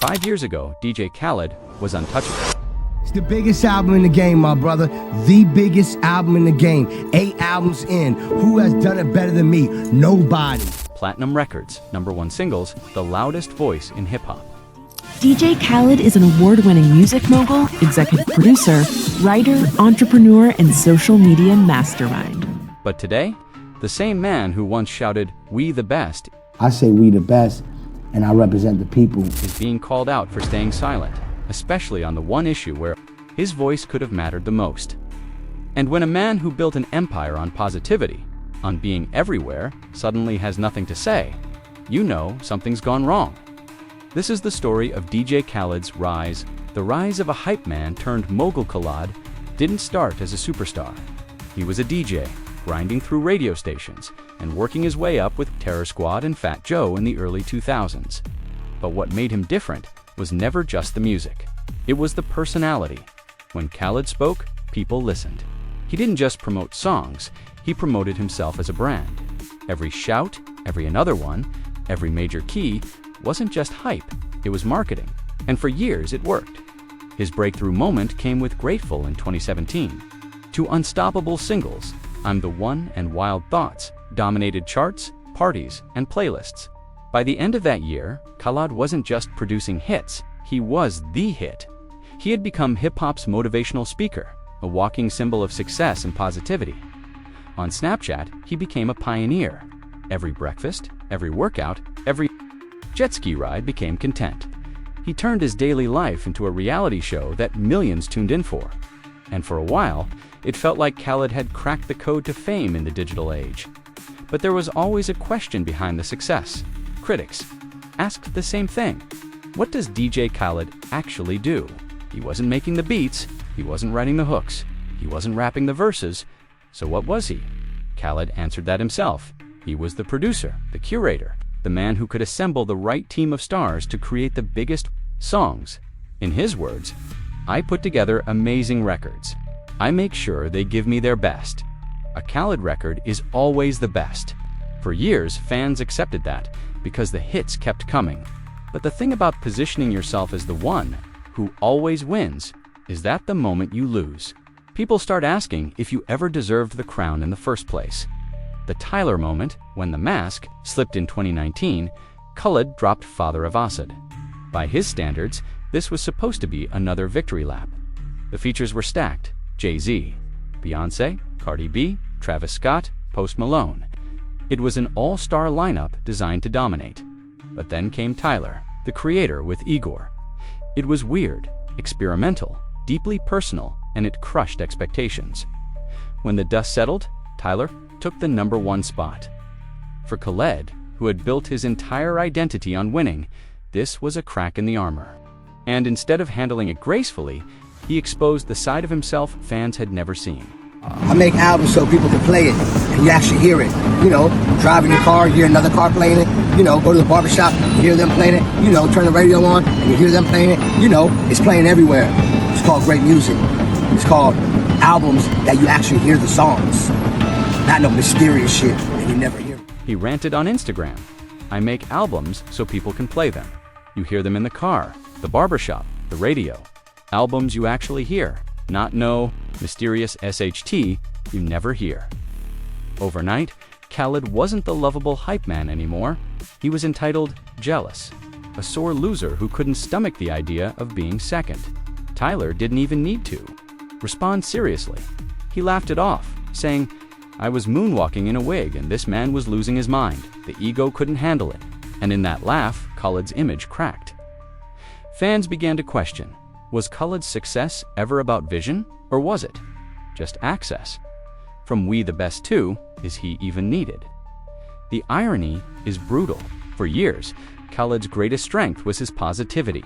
5 years ago, DJ Khaled was untouchable. It's the biggest album in the game, my brother. The biggest album in the game. 8 albums in. Who has done it better than me? Nobody. Platinum Records, #1 singles, the loudest voice in hip-hop. DJ Khaled is an award-winning music mogul, executive producer, writer, entrepreneur, and social media mastermind. But today, the same man who once shouted, "We the best," I say we the best, and I represent the people. is being called out for staying silent, especially on the one issue where his voice could have mattered the most. And when a man who built an empire on positivity, on being everywhere, suddenly has nothing to say, you know something's gone wrong. This is the story of DJ Khaled's rise. The rise of a hype man turned mogul. Khaled didn't start as a superstar. He was a DJ, grinding through radio stations and working his way up with Terror Squad and Fat Joe in the early 2000s. But what made him different was never just the music. It was the personality. When Khaled spoke, people listened. He didn't just promote songs, he promoted himself as a brand. Every shout, every another one, every major key wasn't just hype, it was marketing. And for years it worked. His breakthrough moment came with Grateful in 2017. 2 unstoppable singles, I'm the One and Wild Thoughts, dominated charts, parties, and playlists. By the end of that year, Khaled wasn't just producing hits, he was the hit. He had become hip-hop's motivational speaker, a walking symbol of success and positivity. On Snapchat, he became a pioneer. Every breakfast, every workout, every jet ski ride became content. He turned his daily life into a reality show that millions tuned in for. And for a while, it felt like Khaled had cracked the code to fame in the digital age. But there was always a question behind the success. Critics asked the same thing. What does DJ Khaled actually do? He wasn't making the beats, he wasn't writing the hooks, he wasn't rapping the verses. So what was he? Khaled answered that himself. He was the producer, the curator, the man who could assemble the right team of stars to create the biggest songs. In his words, I put together amazing records. I make sure they give me their best. A Khaled record is always the best. For years, fans accepted that because the hits kept coming. But the thing about positioning yourself as the one who always wins is that the moment you lose, people start asking if you ever deserved the crown in the first place. The Tyler moment, when The Mask slipped in 2019, Khaled dropped Father of Asad. By his standards, this was supposed to be another victory lap. The features were stacked: Jay-Z, Beyoncé, Cardi B, Travis Scott, Post Malone. It was an all-star lineup designed to dominate. But then came Tyler, the creator, with Igor. It was weird, experimental, deeply personal, and it crushed expectations. When the dust settled, Tyler took the #1 spot. For Khaled, who had built his entire identity on winning, this was a crack in the armor. And instead of handling it gracefully, he exposed the side of himself fans had never seen. I make albums so people can play it, and you actually hear it. You know, driving your car, you hear another car playing it. You know, go to the barbershop, you hear them playing it. You know, turn the radio on, and you hear them playing it. You know, it's playing everywhere. It's called great music. It's called albums that you actually hear the songs. Not no mysterious shit that you never hear. He ranted on Instagram. I make albums so people can play them. You hear them in the car, the barbershop, the radio. Albums you actually hear, not no mysterious SHT you never hear. Overnight, Khaled wasn't the lovable hype man anymore. He was entitled jealous, a sore loser who couldn't stomach the idea of being second. Tyler didn't even need to respond seriously. He laughed it off, saying, I was moonwalking in a wig and this man was losing his mind. The ego couldn't handle it. And in that laugh, Khaled's image cracked. Fans began to question, was Khaled's success ever about vision, or was it just access? From We the Best 2, is he even needed? The irony is brutal. For years, Khaled's greatest strength was his positivity.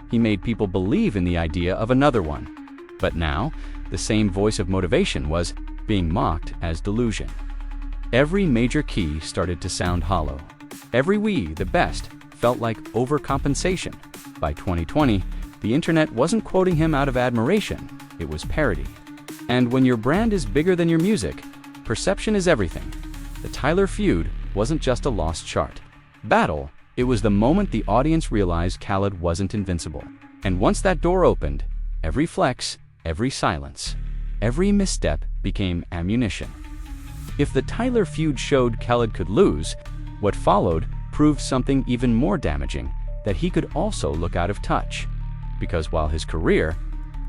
He made people believe in the idea of another one. But now, the same voice of motivation was being mocked as delusion. Every major key started to sound hollow. Every We the Best felt like overcompensation. By 2020, the internet wasn't quoting him out of admiration, it was parody. And when your brand is bigger than your music, perception is everything. The Tyler feud wasn't just a lost chart. Battle It was the moment the audience realized Khaled wasn't invincible. And once that door opened, every flex, every silence, every misstep became ammunition. If the Tyler feud showed Khaled could lose, what followed proved something even more damaging, that he could also look out of touch. Because while his career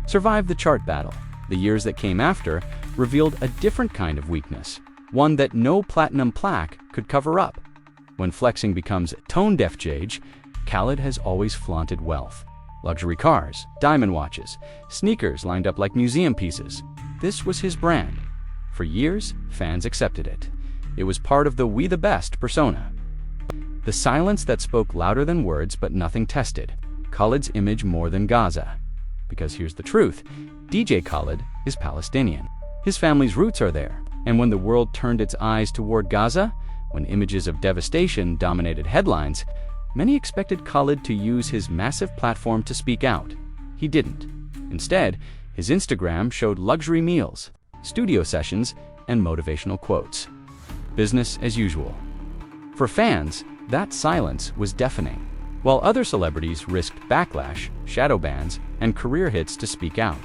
survived the chart battle, the years that came after revealed a different kind of weakness, one that no platinum plaque could cover up. When flexing becomes tone-deaf age, Khaled has always flaunted wealth. Luxury cars, diamond watches, sneakers lined up like museum pieces. This was his brand. For years, fans accepted it. It was part of the "we the best" persona. The silence that spoke louder than words but nothing tested. Khaled's image more than Gaza. Because here's the truth, DJ Khaled is Palestinian. His family's roots are there. And when the world turned its eyes toward Gaza, when images of devastation dominated headlines, many expected Khaled to use his massive platform to speak out. He didn't. Instead, his Instagram showed luxury meals, studio sessions, and motivational quotes. Business as usual. For fans, that silence was deafening. While other celebrities risked backlash, shadow bans, and career hits to speak out,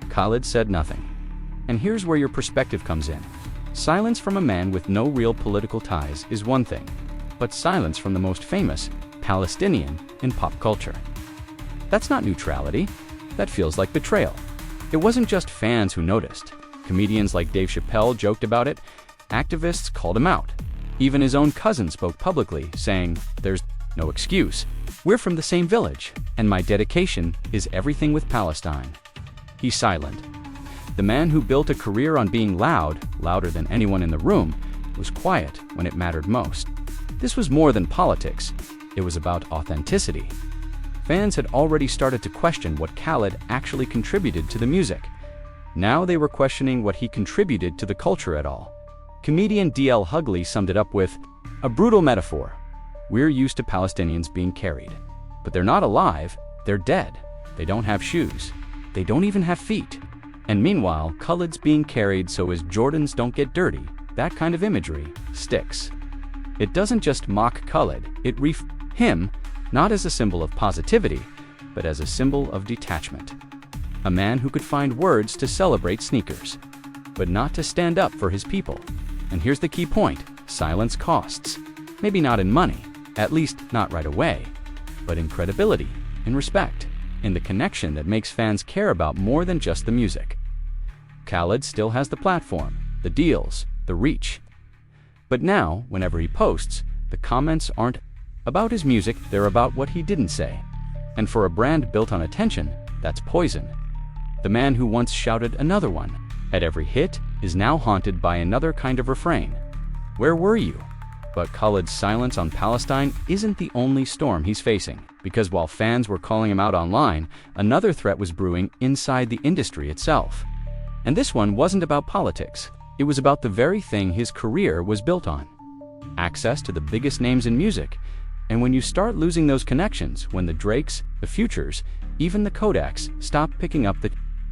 Khaled said nothing. And here's where your perspective comes in. Silence from a man with no real political ties is one thing, but silence from the most famous Palestinian in pop culture. That's not neutrality. That feels like betrayal. It wasn't just fans who noticed. Comedians like Dave Chappelle joked about it. Activists called him out. Even his own cousin spoke publicly, saying, "There's no excuse. We're from the same village, and my dedication is everything with Palestine." He's silent. The man who built a career on being loud, louder than anyone in the room, was quiet when it mattered most. This was more than politics. It was about authenticity. Fans had already started to question what Khaled actually contributed to the music. Now they were questioning what he contributed to the culture at all. Comedian D.L. Hughley summed it up with, "A brutal metaphor. We're used to Palestinians being carried. But they're not alive, they're dead. They don't have shoes. They don't even have feet. And meanwhile, Khaled's being carried so his Jordans don't get dirty." That kind of imagery sticks. It doesn't just mock Khaled, it him, not as a symbol of positivity, but as a symbol of detachment. A man who could find words to celebrate sneakers, but not to stand up for his people. And here's the key point, silence costs. Maybe not in money, at least not right away, but in credibility, in respect, in the connection that makes fans care about more than just the music. Khaled still has the platform, the deals, the reach. But now, whenever he posts, the comments aren't about his music, they're about what he didn't say. And for a brand built on attention, that's poison. The man who once shouted another one at every hit is now haunted by another kind of refrain. Where were you? But Khaled's silence on Palestine isn't the only storm he's facing, because while fans were calling him out online, another threat was brewing inside the industry itself. And this one wasn't about politics. It was about the very thing his career was built on. Access to the biggest names in music. And when you start losing those connections, when the Drakes, the Futures, even the Kodaks stop picking up the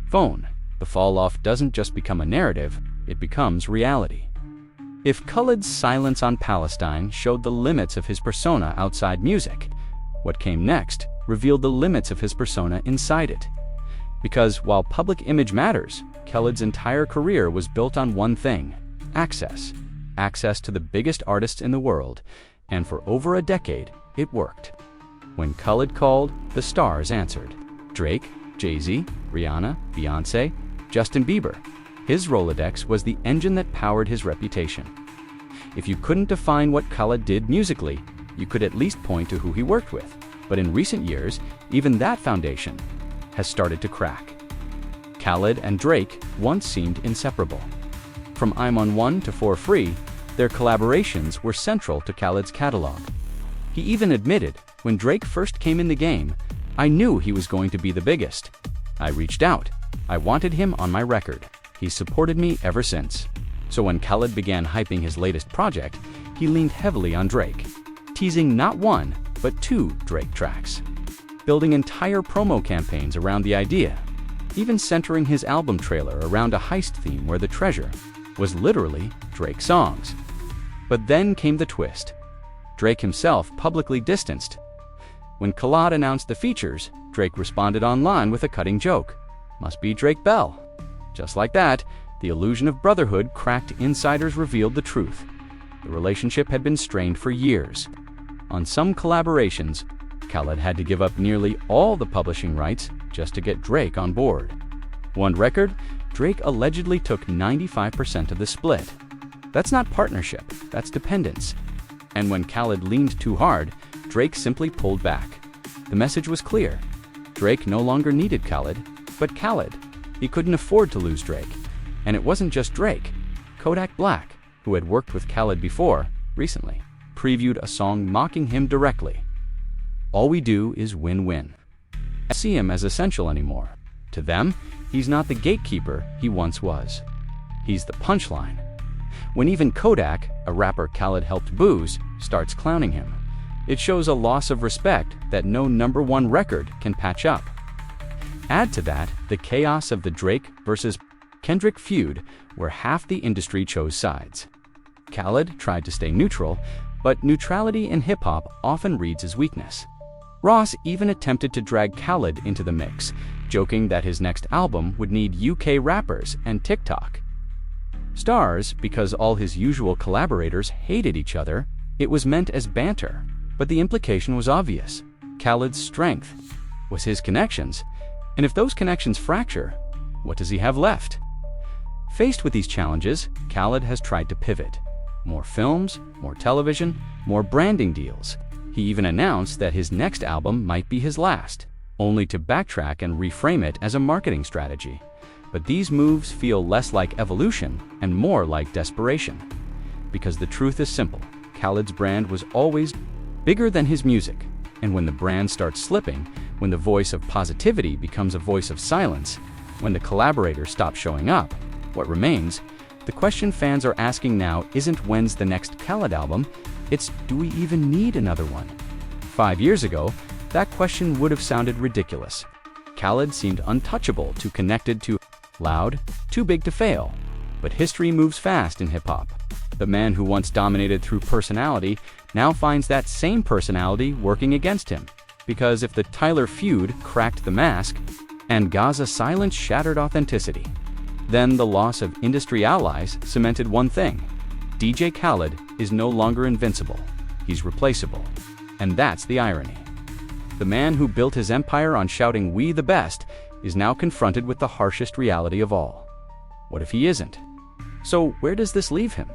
phone, the fall-off doesn't just become a narrative, it becomes reality. If Khaled's silence on Palestine showed the limits of his persona outside music, what came next revealed the limits of his persona inside it. Because while public image matters, Khaled's entire career was built on one thing: access. Access to the biggest artists in the world, and for over a decade, it worked. When Khaled called, the stars answered. Drake, Jay-Z, Rihanna, Beyoncé, Justin Bieber. His Rolodex was the engine that powered his reputation. If you couldn't define what Khaled did musically, you could at least point to who he worked with. But in recent years, even that foundation has started to crack. Khaled and Drake once seemed inseparable. From I'm on One to For Free, their collaborations were central to Khaled's catalog. He even admitted, when Drake first came in the game, "I knew he was going to be the biggest. I reached out. I wanted him on my record. He's supported me ever since." So when Khaled began hyping his latest project, he leaned heavily on Drake, teasing not one, but 2 Drake tracks, building entire promo campaigns around the idea, even centering his album trailer around a heist theme where the treasure was literally Drake songs. But then came the twist. Drake himself publicly distanced. When Khaled announced the features, Drake responded online with a cutting joke. "Must be Drake Bell." Just like that, the illusion of brotherhood cracked. Insiders revealed the truth. The relationship had been strained for years. On some collaborations, Khaled had to give up nearly all the publishing rights just to get Drake on board. One record, Drake allegedly took 95% of the split. That's not partnership, that's dependence. And when Khaled leaned too hard, Drake simply pulled back. The message was clear. Drake no longer needed Khaled, but Khaled. He couldn't afford to lose Drake. And it wasn't just Drake. Kodak Black, who had worked with Khaled before, recently, previewed a song mocking him directly. "All we do is win-win." I see him as essential anymore. To them, he's not the gatekeeper he once was. He's the punchline. When even Kodak, a rapper Khaled helped booze, starts clowning him, it shows a loss of respect that no #1 record can patch up. Add to that the chaos of the Drake versus Kendrick feud, where half the industry chose sides. Khaled tried to stay neutral, but neutrality in hip-hop often reads as weakness. Ross even attempted to drag Khaled into the mix, joking that his next album would need UK rappers and TikTok stars because all his usual collaborators hated each other. It was meant as banter, but the implication was obvious. Khaled's strength was his connections, and if those connections fracture, what does he have left? Faced with these challenges, Khaled has tried to pivot. More films, more television, more branding deals. He even announced that his next album might be his last, only to backtrack and reframe it as a marketing strategy. But these moves feel less like evolution and more like desperation. Because the truth is simple, Khaled's brand was always bigger than his music. And when the brand starts slipping, when the voice of positivity becomes a voice of silence, when the collaborator stops showing up, what remains? The question fans are asking now isn't when's the next Khaled album, it's do we even need another one? 5 years ago, that question would have sounded ridiculous. Khaled seemed untouchable, too connected, too loud, too big to fail. But history moves fast in hip-hop. The man who once dominated through personality now finds that same personality working against him. Because if the Tyler feud cracked the mask and Gaza silence shattered authenticity, then the loss of industry allies cemented one thing. DJ Khaled is no longer invincible. He's replaceable. And that's the irony. The man who built his empire on shouting "We the best" is now confronted with the harshest reality of all. What if he isn't? So where does this leave him?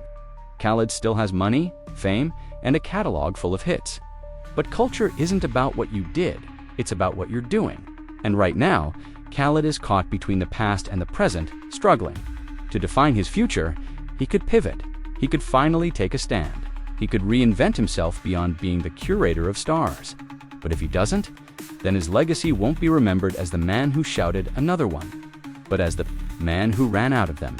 Khaled still has money, fame, and a catalog full of hits. But culture isn't about what you did, it's about what you're doing. And right now, Khaled is caught between the past and the present, struggling. To define his future, he could pivot. He could finally take a stand. He could reinvent himself beyond being the curator of stars. But if he doesn't, then his legacy won't be remembered as the man who shouted another one, but as the man who ran out of them.